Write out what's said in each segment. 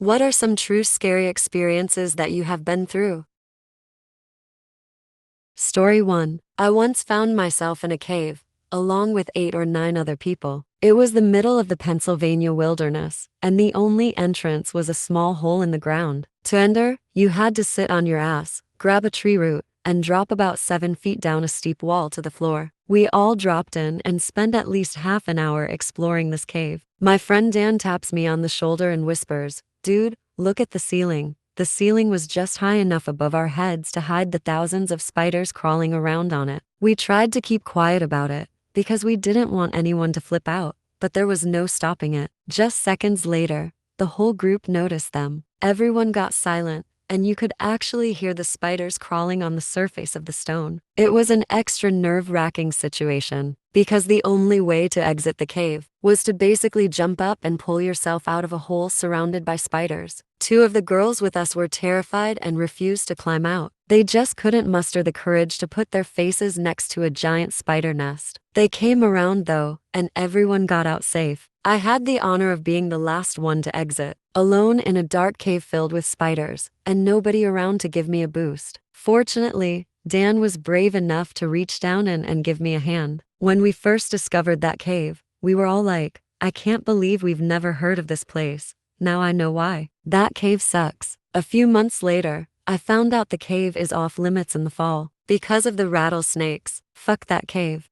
What are some true scary experiences that you have been through? Story 1. I once found myself in a cave, along with 8 or 9 other people. It was the middle of the Pennsylvania wilderness, and the only entrance was a small hole in the ground. To enter, you had to sit on your ass, grab a tree root, and drop about 7 feet down a steep wall to the floor. We all dropped in and spent at least half an hour exploring this cave. My friend Dan taps me on the shoulder and whispers, "Dude, look at the ceiling." The ceiling was just high enough above our heads to hide the thousands of spiders crawling around on it. We tried to keep quiet about it, because we didn't want anyone to flip out, but there was no stopping it. Just seconds later, the whole group noticed them. Everyone got silent, and you could actually hear the spiders crawling on the surface of the stone. It was an extra nerve-wracking situation, because the only way to exit the cave was to basically jump up and pull yourself out of a hole surrounded by spiders. 2 of the girls with us were terrified and refused to climb out. They just couldn't muster the courage to put their faces next to a giant spider nest. They came around though, and everyone got out safe. I had the honor of being the last one to exit, alone in a dark cave filled with spiders, and nobody around to give me a boost. Fortunately, Dan was brave enough to reach down and give me a hand. When we first discovered that cave, we were all like, "I can't believe we've never heard of this place. Now I know why." That cave sucks. A few months later, I found out the cave is off limits in the fall because of the rattlesnakes. Fuck that cave.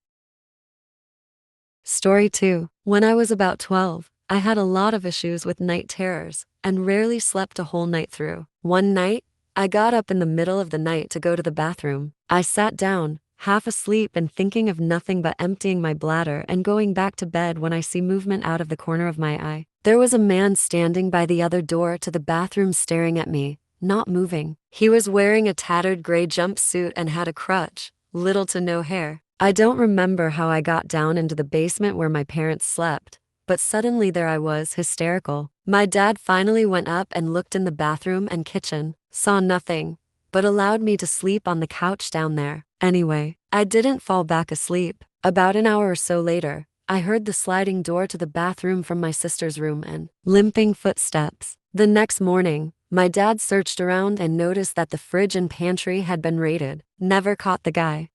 Story 2. When I was about 12, I had a lot of issues with night terrors and rarely slept a whole night through. One night, I got up in the middle of the night to go to the bathroom. I sat down, half asleep and thinking of nothing but emptying my bladder and going back to bed when I see movement out of the corner of my eye. There was a man standing by the other door to the bathroom staring at me, not moving. He was wearing a tattered gray jumpsuit and had a crutch, little to no hair. I don't remember how I got down into the basement where my parents slept, but suddenly there I was, hysterical. My dad finally went up and looked in the bathroom and kitchen, saw nothing, but allowed me to sleep on the couch down there. Anyway, I didn't fall back asleep. About an hour or so later, I heard the sliding door to the bathroom from my sister's room and limping footsteps. The next morning, my dad searched around and noticed that the fridge and pantry had been raided. Never caught the guy.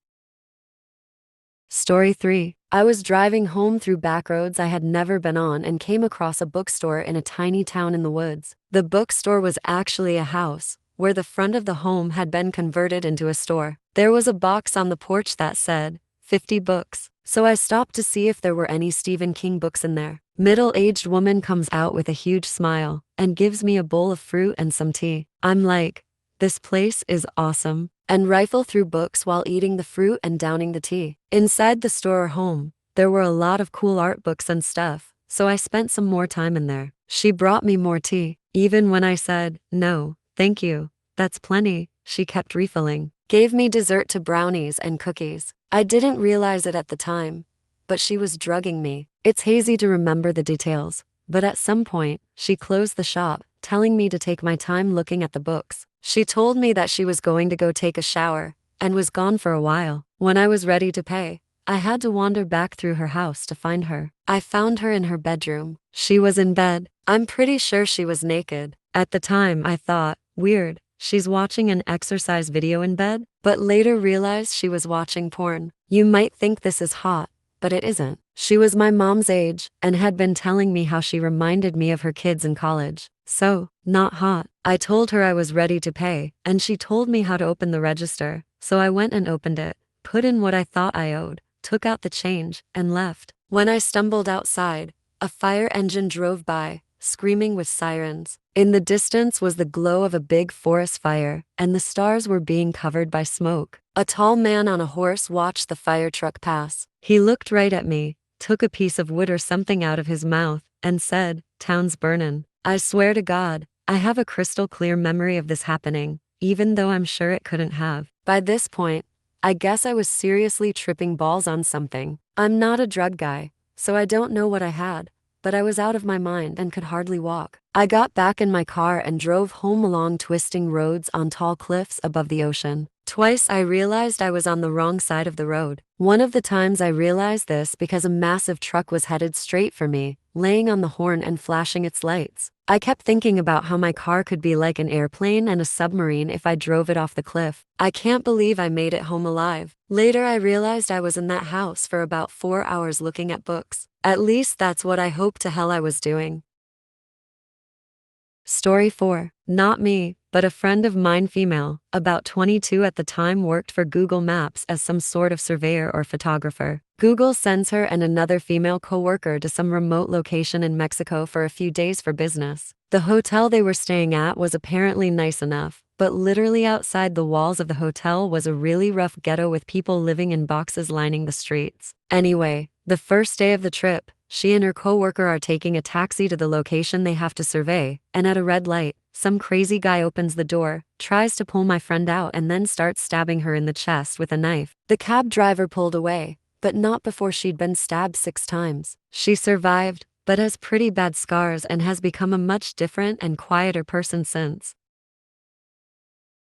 Story 3. I was driving home through back roads I had never been on and came across a bookstore in a tiny town in the woods. The bookstore was actually a house, where the front of the home had been converted into a store. There was a box on the porch that said, 50 books. So I stopped to see if there were any Stephen King books in there. Middle-aged woman comes out with a huge smile and gives me a bowl of fruit and some tea. I'm like, this place is awesome, and rifle through books while eating the fruit and downing the tea. Inside the store or home, there were a lot of cool art books and stuff, so I spent some more time in there. She brought me more tea. Even when I said, "No, thank you, that's plenty," she kept refilling. Gave me dessert to brownies and cookies. I didn't realize it at the time, but she was drugging me. It's hazy to remember the details, but at some point, she closed the shop, telling me to take my time looking at the books. She told me that she was going to go take a shower, and was gone for a while. When I was ready to pay, I had to wander back through her house to find her. I found her in her bedroom. She was in bed. I'm pretty sure she was naked. At the time I thought, weird, she's watching an exercise video in bed, but later realized she was watching porn. You might think this is hot, but it isn't. She was my mom's age, and had been telling me how she reminded me of her kids in college. So, not hot. I told her I was ready to pay, and she told me how to open the register. So I went and opened it, put in what I thought I owed, took out the change, and left. When I stumbled outside, a fire engine drove by, screaming with sirens. In the distance was the glow of a big forest fire, and the stars were being covered by smoke. A tall man on a horse watched the fire truck pass. He looked right at me, took a piece of wood or something out of his mouth, and said, "Town's burnin'." I swear to God, I have a crystal clear memory of this happening, even though I'm sure it couldn't have. By this point, I guess I was seriously tripping balls on something. I'm not a drug guy, so I don't know what I had, but I was out of my mind and could hardly walk. I got back in my car and drove home along twisting roads on tall cliffs above the ocean. Twice I realized I was on the wrong side of the road. One of the times I realized this because a massive truck was headed straight for me, laying on the horn and flashing its lights. I kept thinking about how my car could be like an airplane and a submarine if I drove it off the cliff. I can't believe I made it home alive. Later, I realized I was in that house for about 4 hours looking at books. At least that's what I hoped to hell I was doing. Story 4. Not me, but a friend of mine, female, about 22 at the time, worked for Google Maps as some sort of surveyor or photographer. Google sends her and another female coworker to some remote location in Mexico for a few days for business. The hotel they were staying at was apparently nice enough, but literally outside the walls of the hotel was a really rough ghetto with people living in boxes lining the streets. Anyway, the first day of the trip, she and her coworker are taking a taxi to the location they have to survey, and at a red light, some crazy guy opens the door, tries to pull my friend out, and then starts stabbing her in the chest with a knife. The cab driver pulled away, but not before she'd been stabbed 6 times. She survived, but has pretty bad scars and has become a much different and quieter person since.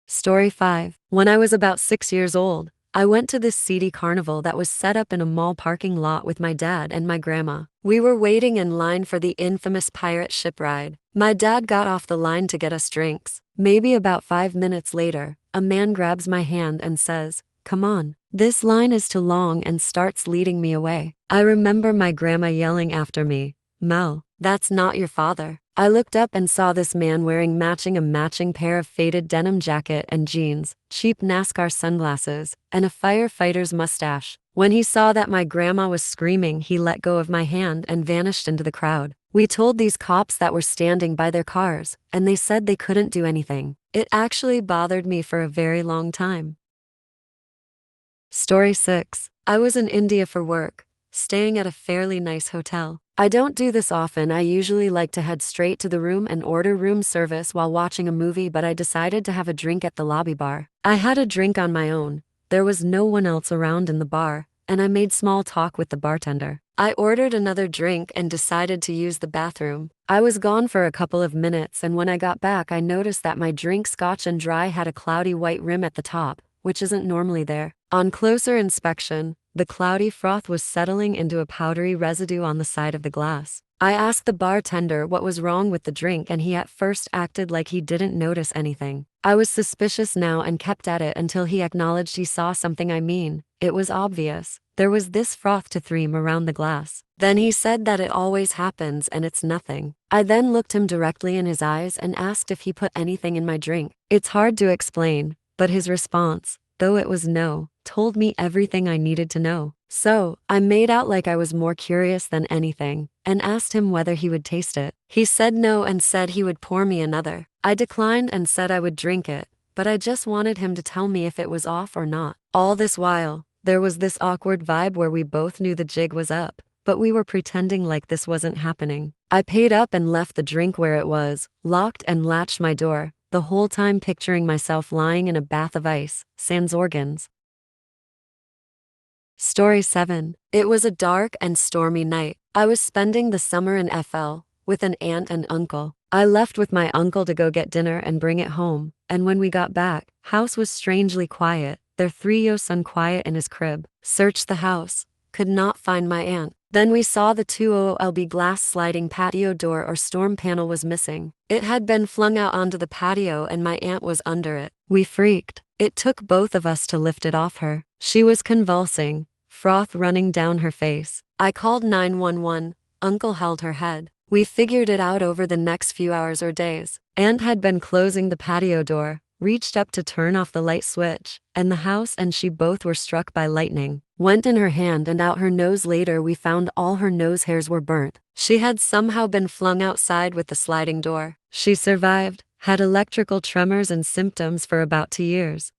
Story 5. When I was about 6 years old, I went to this seedy carnival that was set up in a mall parking lot with my dad and my grandma. We were waiting in line for the infamous pirate ship ride. My dad got off the line to get us drinks. Maybe about 5 minutes later, a man grabs my hand and says, "Come on, this line is too long," and starts leading me away. I remember my grandma yelling after me, "Mel, that's not your father." I looked up and saw this man wearing a matching pair of faded denim jacket and jeans, cheap NASCAR sunglasses, and a firefighter's mustache. When he saw that my grandma was screaming, he let go of my hand and vanished into the crowd. We told these cops that were standing by their cars, and they said they couldn't do anything. It actually bothered me for a very long time. Story 6. I was in India for work, staying at a fairly nice hotel. I don't do this often. I usually like to head straight to the room and order room service while watching a movie, but I decided to have a drink at the lobby bar. I had a drink on my own. There was no one else around in the bar, and I made small talk with the bartender. I ordered another drink and decided to use the bathroom. I was gone for a couple of minutes, and when I got back I noticed that my drink, Scotch and Dry, had a cloudy white rim at the top, which isn't normally there. On closer inspection, the cloudy froth was settling into a powdery residue on the side of the glass. I asked the bartender what was wrong with the drink, and he at first acted like he didn't notice anything. I was suspicious now and kept at it until he acknowledged he saw something. It was obvious. There was this froth to thream around the glass. Then he said that it always happens and it's nothing. I then looked him directly in his eyes and asked if he put anything in my drink. It's hard to explain, but his response, though it was no, told me everything I needed to know. So, I made out like I was more curious than anything, and asked him whether he would taste it. He said no and said he would pour me another. I declined and said I would drink it, but I just wanted him to tell me if it was off or not. All this while, there was this awkward vibe where we both knew the jig was up, but we were pretending like this wasn't happening. I paid up and left the drink where it was, locked and latched my door, the whole time picturing myself lying in a bath of ice, sans organs. Story 7. It was a dark and stormy night. I was spending the summer in FL, with an aunt and uncle. I left with my uncle to go get dinner and bring it home, and when we got back, house was strangely quiet, their 3-year-old son quiet in his crib. Searched the house, could not find my aunt. Then we saw the 2OLB glass sliding patio door or storm panel was missing. It had been flung out onto the patio and my aunt was under it. We freaked. It took both of us to lift it off her. She was convulsing, froth running down her face. I called 911, uncle held her head. We figured it out over the next few hours or days. Aunt had been closing the patio door, reached up to turn off the light switch, and the house and she both were struck by lightning. Went in her hand and out her nose. Later we found all her nose hairs were burnt. She had somehow been flung outside with the sliding door. She survived, had electrical tremors and symptoms for about 2 years.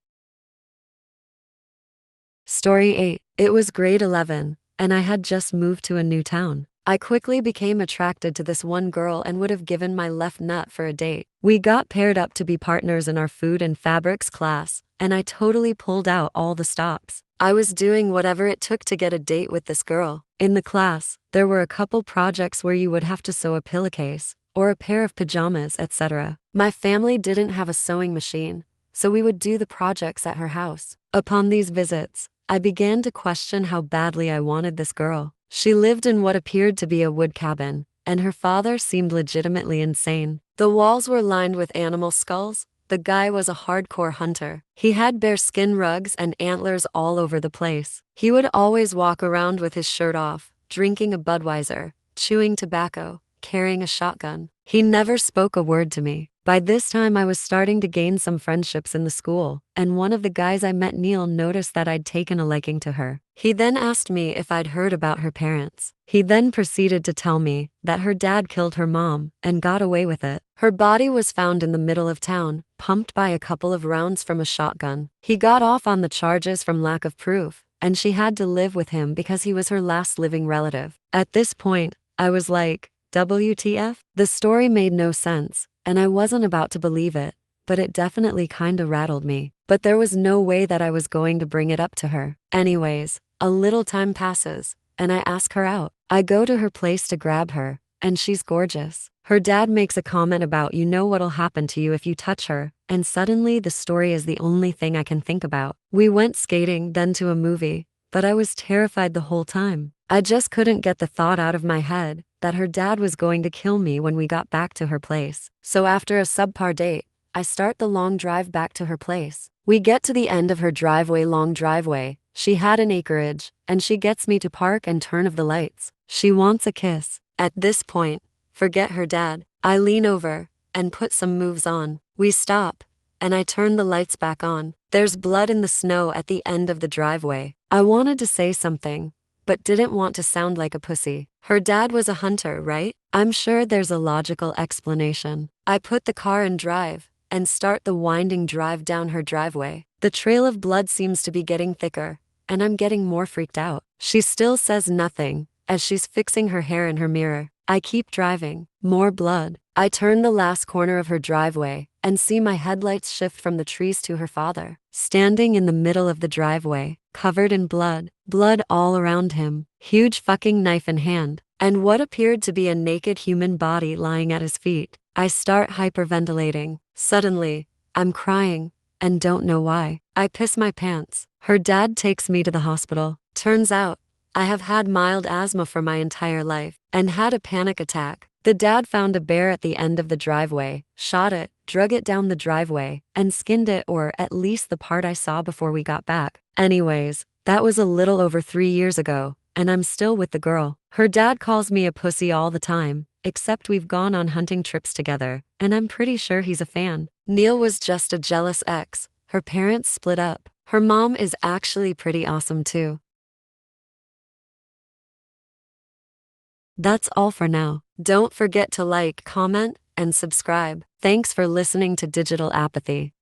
Story 8. It was grade 11, and I had just moved to a new town. I quickly became attracted to this one girl and would have given my left nut for a date. We got paired up to be partners in our food and fabrics class, and I totally pulled out all the stops. I was doing whatever it took to get a date with this girl. In the class, there were a couple projects where you would have to sew a pillowcase, or a pair of pajamas, etc. My family didn't have a sewing machine, so we would do the projects at her house. Upon these visits, I began to question how badly I wanted this girl. She lived in what appeared to be a wood cabin, and her father seemed legitimately insane. The walls were lined with animal skulls. The guy was a hardcore hunter. He had bearskin rugs and antlers all over the place. He would always walk around with his shirt off, drinking a Budweiser, chewing tobacco, carrying a shotgun. He never spoke a word to me. By this time I was starting to gain some friendships in the school, and one of the guys I met, Neil, noticed that I'd taken a liking to her. He then asked me if I'd heard about her parents. He then proceeded to tell me that her dad killed her mom and got away with it. Her body was found in the middle of town, pumped by a couple of rounds from a shotgun. He got off on the charges from lack of proof, and she had to live with him because he was her last living relative. At this point, I was like, WTF? The story made no sense, and I wasn't about to believe it, but it definitely kinda rattled me. But there was no way that I was going to bring it up to her. Anyways, a little time passes, and I ask her out. I go to her place to grab her, and she's gorgeous. Her dad makes a comment about, you know what'll happen to you if you touch her, and suddenly the story is the only thing I can think about. We went skating, then to a movie, but I was terrified the whole time. I just couldn't get the thought out of my head that her dad was going to kill me when we got back to her place. So after a subpar date, I start the long drive back to her place. We get to the end of her long driveway. She had an acreage, and she gets me to park and turn off the lights. She wants a kiss. At this point, forget her dad. I lean over and put some moves on. We stop, and I turn the lights back on. There's blood in the snow at the end of the driveway. I wanted to say something, but didn't want to sound like a pussy. Her dad was a hunter, right? I'm sure there's a logical explanation. I put the car in drive and start the winding drive down her driveway. The trail of blood seems to be getting thicker, and I'm getting more freaked out. She still says nothing as she's fixing her hair in her mirror. I keep driving. More blood. I turn the last corner of her driveway and see my headlights shift from the trees to her father, standing in the middle of the driveway, covered in blood. Blood all around him, huge fucking knife in hand, and what appeared to be a naked human body lying at his feet. I start hyperventilating. Suddenly, I'm crying, and don't know why. I piss my pants. Her dad takes me to the hospital. Turns out, I have had mild asthma for my entire life, and had a panic attack. The dad found a bear at the end of the driveway, shot it, drug it down the driveway, and skinned it, or at least the part I saw before we got back. Anyways, that was a little over 3 years ago, and I'm still with the girl. Her dad calls me a pussy all the time, except we've gone on hunting trips together, and I'm pretty sure he's a fan. Neil was just a jealous ex. Her parents split up. Her mom is actually pretty awesome too. That's all for now. Don't forget to like, comment, and subscribe. Thanks for listening to Digital Apathy.